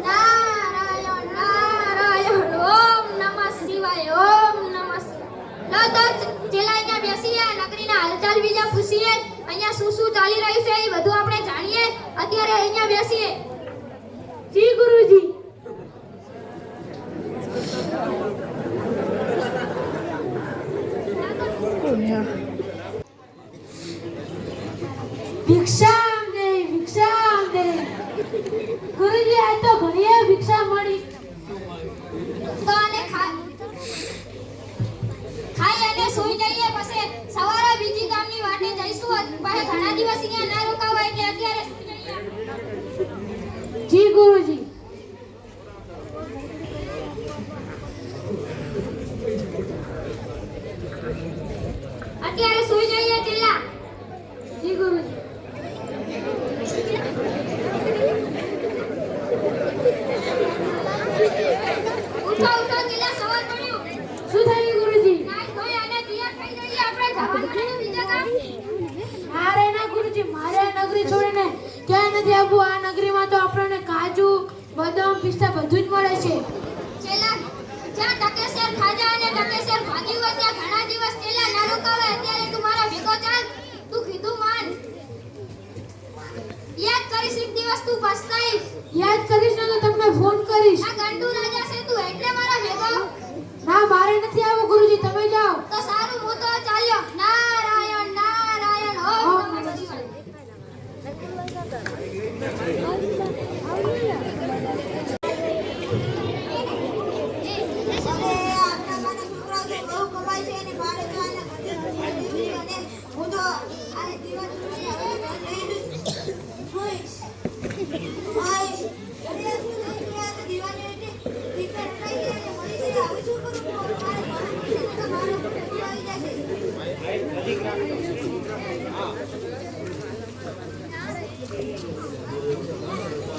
નારાયણ નારાયણ ઓમ નમઃ શિવાય ઓમ નમઃ શિવાય. તો ચેલા અહીંયા બેસીએ, નગરીના હાલચાલ બીજા પૂછીએ, અહીંયા શું શું ચાલી રહ્યું છે એ બધું આપણે જાણીએ. અત્યારે અહીંયા બેસીએ. જી ગુરુજી. ભિક્ષા દે ગુરુજી, આ તો ઘણી ભિક્ષા મળી. તો આને ખાઈ અને સૂઈ જઈએ, પછી સવારે બીજી ગામની વાટે જઈશું. પછી ઘણા દિવસ અહીંયા ના રોકાવાય એટલે અત્યારે સૂઈ જઈએ. જી ગુરુજી. અત્યારે સૂઈ જઈએ ચેલા. જી ગુરુજી. ઉઠો ઉઠો ચેલા, સવાર પડ્યું. શું થયું ગુરુજી? નાઈ ધોઈ અને તૈયાર થઈ જઈએ, આપણે જવાનું છે બીજા ગામ. મારે ના ગુરુજી, મારે આ નગરી છોડીને ક્યાંય નથી આવવું. આ નગરીમાં તો આપણને કાજુ, બદામ, પિસ્તા બધું જ મળે છે. ચેલા, જ્યાં ટકેસર ખાજા અને ટકેસર ભાગ્યું હોય ત્યાં ઘણા દિવસ ચેલા ના રોકાવાય. અત્યારે તું મારા ભેગો ચાલ, તું કીધું માન. યાદ કરીશ એક દિવસ, તું પછતાઈશ. યાદ કરીશ ને તો તમને ફોન કરીશ. આ ગંડુ રાજા છે તું, એટલે મારા ભેગો. ના, મારે નથી આવવું ગુરુજી, તમે જાઓ. તો સારું, હું તો ચાલ્યો. નારાયણ નારાયણ ઓમ નમઃ શિવાય.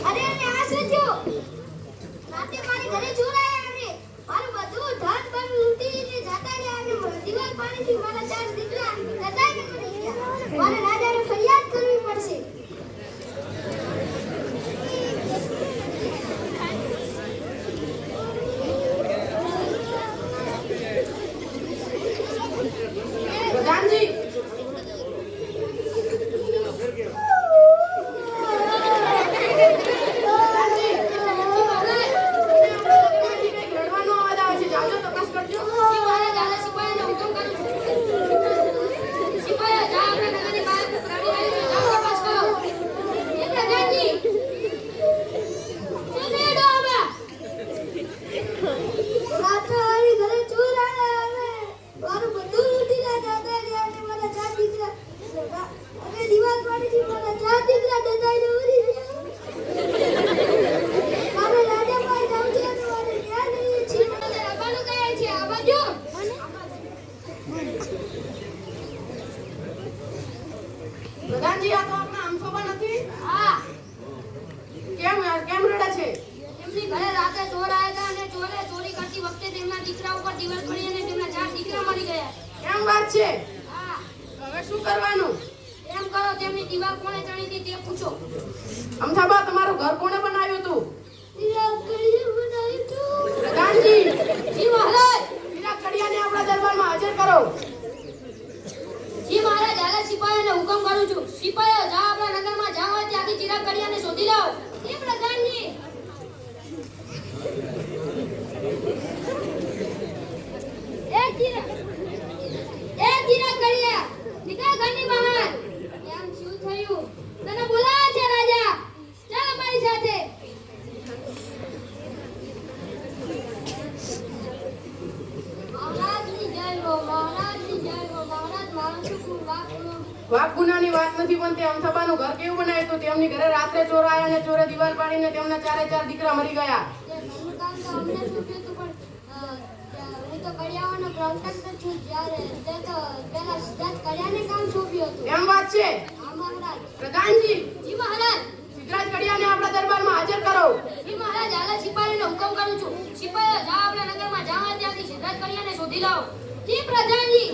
અરે આ શું થયું? રાતે મારી ઘરે ચોર આયા અને મારું બધું ધન બન લૂંટીને જતા રહ્યા અને દિવાલ પાણીથી મારા ચાર દીકરા દટાઈને મરી ગયા. મારે રાજાને ફરિયાદ કરવી પડશે. પ્રધાનજી, પ્રધાનજી, આ તો આપણા આમસોબા નથી. હા, કેમ રડે છે? એમની ઘરે રાતે ચોર આયા અને ચોરે ચોરી કરતી વખતે તેમના દીકરા ઉપર દિવાલ પડી અને તેમના ચાર દીકરા મરી ગયા. કેમ વાત છે? હા, હવે શું કરવાનું? એમ કરો, તેમની દિવાલ કોણે ચણી હતી તે પૂછો. અમથાબા, તમારું ઘર કોણે બનાવ્યું હતું? બનાવ્યું પ્રધાનજી, જી મહારાજ. હીરા કડિયાને આપણા દરબારમાં હાજર કરો. જી મહારાજ, હાલે સિપાહીઓને હુકમ કરું છું. સિપાહીઓ જા આપણા નગરમાં જા હોય ત્યાંથી ચિરાગ કડિયાને શોધી લાવો. જી પ્રધાનજી. એ ચિરાગ કડિયા, નીકળ ઘરની બહાર. એમ શું થયું? તને બોલાવે છે રાજા. ચાલ અમારી સાથે. મહારાજની જય હો, મહારાજની જય હો. મહારાજ, મારું શું ગુનું? વાક ગુનાની વાત નથી, પણ તે અમથાબાનું ઘર કેવું બનાવ્યું હતું? તેમની ઘરે રાત્રે ચોર આયા અને ચોરે દિવાલ પાડીને તેમના ચારે ચાર દીકરા મરી ગયા. ઘરનું કામ તો અમને સોંપ્યું હતું, પણ હું તો કડિયાવાનો કોન્ટ્રાક્ટર છું. જ્યારે તે તો પેલા સિદ્ધાર્થ કડિયાને કામ સોંપ્યું હતું. એમ વાત છે? હા મહારાજ. પ્રધાનજી, જી મહારાજ. સિદ્ધરાજ કડિયાને આપણા દરબારમાં હાજર કરો. જી મહારાજ, હાલે સિપાહીઓને હુકમ કરું છું. સિપાહીઓ જા આપણા નગરમાં જા હોય ત્યાંથી સિદ્ધાર્થ કડિયાને શોધી લાવો. જી પ્રધાનજી.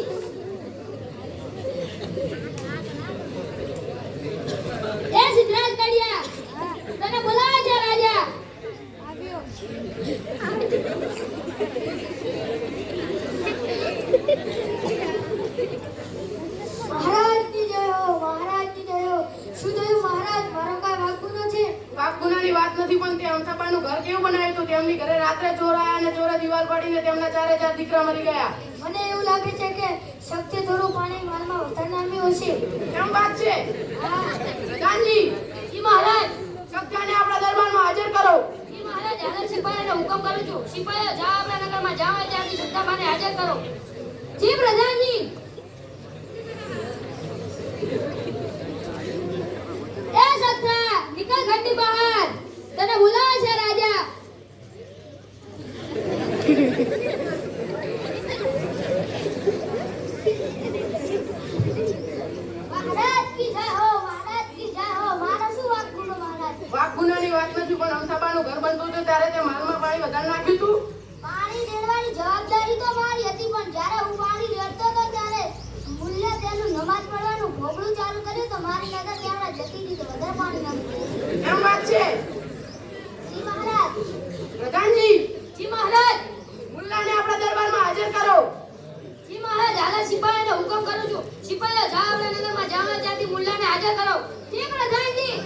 એ સિદ્ધરાજ કડિયા, તને બોલાવે છે રાજા. ગુનાની વાત નથી, પણ તે અમથાબાનું ઘર કેવું બનાવ્યું હતું? તેમની ઘરે રાત્રે ચોર આયા અને ચોરે દીવાલ પાડીને તેમના 4 દીકરા મરી ગયા. મને એવું લાગે છે કે શક્તિ થોડું પાણી માલમાં વધારે નામ્યું હશે. કેમ વાત છે? હા. પ્રધાનજી, જી મહારાજ. સત્યાને આપણા દરબારમાં હાજર કરો. જી મહારાજ, હાજર સિપાહીને હુકમ કરું છું. સિપાહીઓ જાઓ આપણા નગરમાં, જાઓ ત્યાંથી સત્તાભાને હાજર કરો. જી પ્રધાનજી. એ સત્તા, નીકળ ઘરની બહાર. તને બોલાવે છે રાજા. મહારાજ કી જય હો, મહારાજ કી જય હો. મારો શું વાંક ગુનો મહારાજ? વાઘ ગુનાની વાત નથી, પણ અમથાબાનું ઘર બનતું હતું ત્યારે તે માલમાં પાણી વધારે નાખ્યું હતું. પાણી રેડવાની જવાબદારી તો મારી હતી, પણ જ્યારે હું પાણી રેડતો હતો ત્યારે મૂલ્ય તેનું નમાજ પડવાનું ભોગળું ચાલુ કર્યું તો મારી નજર ત્યાં જતી રહી તો વધારે પાણી નાખ્યું. કેમ વાત છે? જી મહારાજ. પ્રધાનજી, જી મહારાજ. મુલ્લાને આપણા દરબારમાં હાજર કરો. જી મહારાજ, હાલ સિપાહીને હુકમ કરું છું. સિપાહીઓ જાઓ આપણા નગરમાં, જાઓ ત્યાંથી મુલ્લાને હાજર કરો. જી પ્રધાનજી.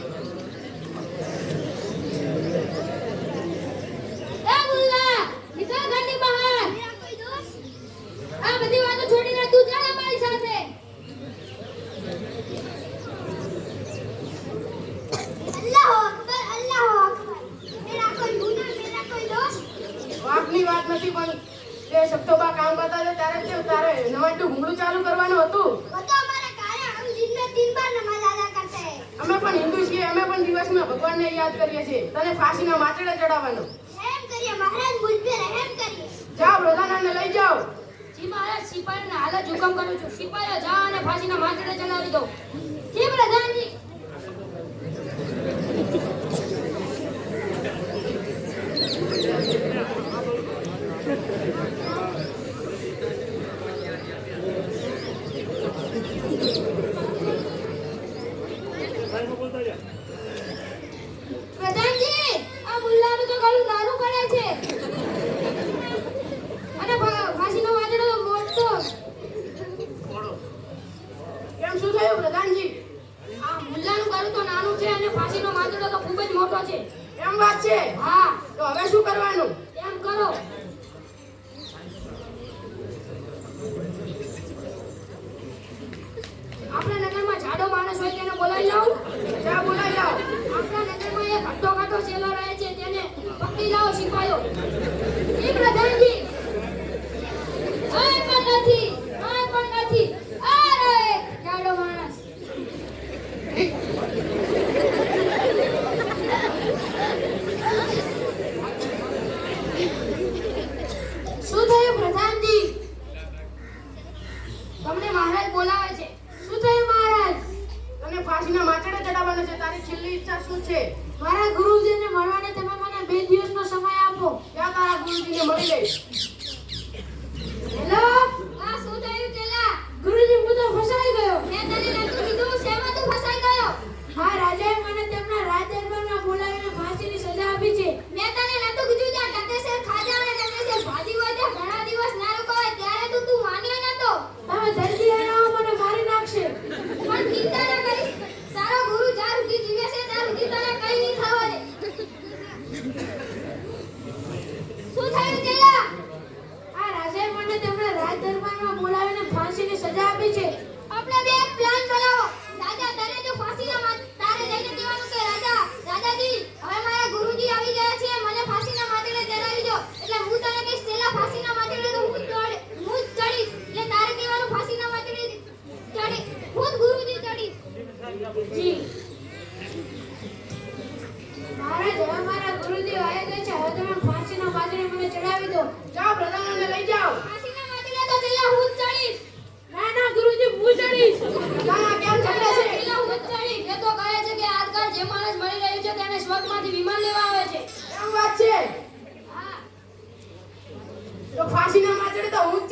એ મુલ્લા, નીકળ ઘરની બહાર. મેરા કોઈ દોસ્ત? આ બધી વાતો છોડીને તું ચાલ અમારી સાથે. અલ્લાહુ અકબર, અલ્લાહુ અકબર. મેરા કોઈ ગુના, મેરા કોઈ દોસ્ત? વાઘની વાત નથી, પણ તે સપ્તોબા કામ કરતા હતા ત્યારે તે તારે નમાજનું ઘૂંઘરું ચાલુ કરવાનું હતું. वो तो हमारा कार्य है, हम दिन में 3 बार नमाज अदा करते हैं। અમે પણ હિન્દુ છીએ, અમે પણ દિવસમાં ભગવાનને યાદ કરીએ છીએ. તને ફાંસીના માચડે ચડાવવાનો. रहम करिए महाराज, मुझ पे रहम करिए। જાઓ, પ્રધાનને લઈ જાઓ. જી મહારાજ, સિપાહીઓને હાલ જ હુકમ કરું છું. સિપાહીઓ જાઓ અને ફાંસીના માંચડે ચડાવી દો. જી પ્રધાનજી. પ્રધાનજી, આ મુલ્લાનું તો ગળું નાનું પડે છે અને ફાંસીનો વાંદડો મોટો. કેમ, શું થયું પ્રધાનજી? આ મુલ્લાનું ગળું તો નાનું છે અને ફાંસીનો વાંદડો તો ખૂબ જ મોટો છે. એમ વાત છે? હા, તો હવે શું કરવાનું? એમ કરો. આપણા નગરમાં જાડો માણસ હોય તેને બોલાવી લાવો. જા, બોલાઈ જાઓ. આપણા નગરમાં એક હટ્ટો કાટો ચેલો રહે છે, તેને પકડી લાવો સિપાહીઓ. જી પ્રધાનજી. કાંઈ પણ નથી, કાંઈ પણ નથી. આ રહે જાડો માણસ. શું થયું પ્રધાનજી? તમને મહારાજ બોલાવે છે. શું થયું મહારાજ? તને ફાંસીના માચડે ચડાવવાનો છે. તારી છેલ્લી ઈચ્છા શું છે? મારા ગુરુજીને મળવાને તમે મને 2 દિવસનો સમય આપો. ત્યાં તારા ગુરુજીને મળી લઈશ. હેલો. આ શું થયું ચેલા? ગુરુજી, હું તો ફસાઈ ગયો. મેં તને નતું કીધું, શેમાં તું ફસાઈ ગયો? આ રાજાએ મને તેમના રાજ દરબારમાં બોલાવીને ફાંસીની સજા આપી છે. મેં તને નતું કીધું ત્યાં ટકેસર ખાજા અને ટકેસર ભાજી હોય ત્યાં ઘણા દિવસ ના રોકાય ત્યારે તું માન્યો નતો. તમે જલ્દી આવો, મને મારી નાખશે. પણ ચિંતા ન કરીશ, તારો ગુરુ જ્યાં સુધી જીવે છે ત્યાં સુધી તને કઈ નહીં થવા દે. શું થયું ચેલા? આ રાજાએ મને તેમના રાજ દરબારમાં બોલાવીને ફાંસીની સજા આપી છે. આપણે બે એક પ્લાન બનાવો. રાજા તને જો ફાંસીના તારે જઈને કહેવાનું કે રાજાજી હવે મારા ગુરુજી આવી ગયા છે, મને ફાંસીના માથે ચડાવી દો. એટલે હું તને કહીશ ચેલા ફાંસીના માથે તો હું જ ચડીશ. એટલે તારે કહેવાનું ફાંસીના માથે ચડી હું જ ગુરુજી ચડીશ. જી મહારાજ, હવે મારા ગુરુજી આવી ગયા છે. હવે તમે ફાંસીના માથે મને ચડાવી દો. જાઓ, પ્રધાનને લઈ જાઓ. ફાંસીના માથે તો ચેલા હું જ ચડીશ. ના ના ગુરુજી, હું ચડીશ. તારા કેમ ચડે છે? પેલા હું જ ચડીશ. એ તો કહે છે કે આજકાલ જે માણસ મળી રહ્યું છે તેને સ્વર્ગમાંથી વિમાન લેવા આવે છે. એમ વાત છે? હા. તો ફાંસીના માચડે તો હું જ